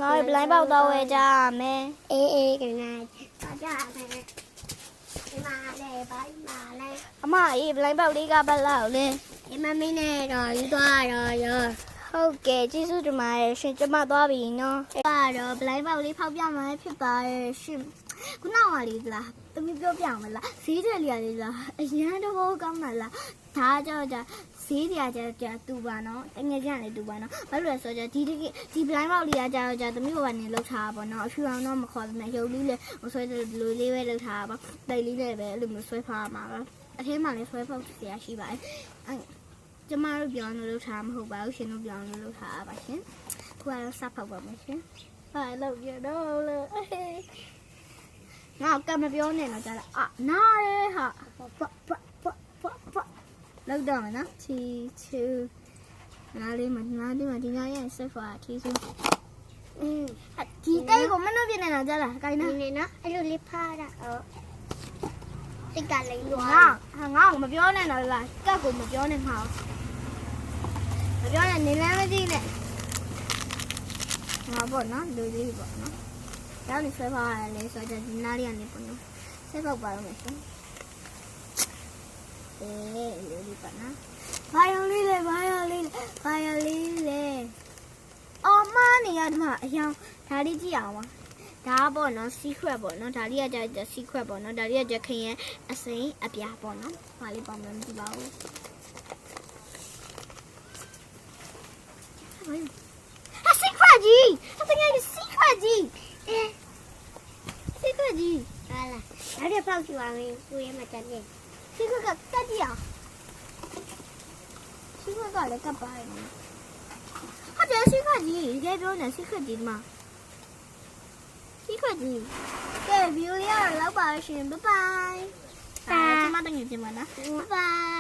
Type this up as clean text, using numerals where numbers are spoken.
ငါ့ဘလိုင်းပေါက်တော့ဝဲကြမယ်အေးကနေ့တော့ကြမယ်ဒီမှာလေဘာမှလဲအမအေးဘလိုင်းပေါက်လေးကဘယ်လောက်လဲ ဒီမမင်းနဲ့တော့ယူသွားတော့ရော ဟုတ်ကဲ့ကျေးဇူးတင်ပါတယ်ရှင်ကျမသွားပြီနော်တော့ဘလိုင်းပေါက်လေးဖောက်ပြမှာဖြစ်ပါရဲ့ရှင်ခုနကလေးလားသမီးပြောပြအောင်မလားဈေးတယ်လေးလားအရန်တော့ကောင်းပါလားဒါကြောင့်ဈေးတရားကြတူပါနော်တငယ်ချင်းလည်းတူပါနော်ဘာလို့လဲဆိုတော့ဒီဘလိုင်းပေါက်လေးကကြာသမီးကနေလှုပ်ထားပါနော်အဖြူအောင်တော့မခေါ်ဘူးနဲ့ရုပ်လေးလည်းမဆွဲတယ်လူလေးပဲလှုပ်ထားပါတိတ်လေးလည်းပဲအဲ့လိုမျိုးဆွဲထားမှာပါအထင်းမှလည်းဆွဲဖောက်စရာရှိပါတယ်ကျမတို့ပြောင်းလို့ထားမဟုတ်ပါဘူးရှင်တို့ပြောင်းလို့ထားပါရှင်ခုကတော့စဖောက်ပါမယ်ရှင်ဟာလောက်ရတော့လေငါကမပြောနဲ့တော့ကြာလာနားရဲဟာလောက်တော့မယ်နော်ချီချူနားလေးမဒီညရဲ့ဆက်ဖွာထီးစုဒီတိတ်ကိုမနှုတ်ပြနေတော့ကြာလာခိုင်းနေနော်အဲ့လိုလေးဖားတာတိတ်ကလေးလွာငါ့ကိုမပြောနဲ့တော့လားကက်ကိုမပြောနဲ့မှာမပြောနဲ့နေလမ်းမကြည့်နဲ့ငါပေါ့နော်လူလေးပေါ့နော်ကျောင်းနေဆွဲပါရလေဆိုတော့ဒီနားလေးကနေပေါ့နော်ဆက်ပေါက်ပါတော့မယ်ရှင်လူလေးပေါ့နော်ဘာယောလေးလေအော်မနေရဒီမှာအယောင်ဒါလေးကြည့်အောင်ပါဒါပေါ့နော် secret ပေါ့နော်ဒါလေးကကြ secret ပေါ့နော်ဒါလေးကကြခင်ရဲ့အစိမ်းအပြားပေါ့နော်ဘာလေးပေါ့မလို့မကြည့်ပါဘူးsecret ကြီးအတကယ် secret ကြီးsecret ကြီးဟာလားအဲ့ဒီပေါက်ကြည့်ပါမယ်ကိုရဲမှာတက်နေ secret ကကတ်ကြည့်အောင် secret ကလည်းကတ်ပါရဲ့ဟာကျ secret ကြီးဒီပြောနေ secret ကြီးမှာsecret ကြီးကဲ view ရတော့လောက်ပါရှင် bye bye ကျမတငယ်ချင်းပါနော် bye bye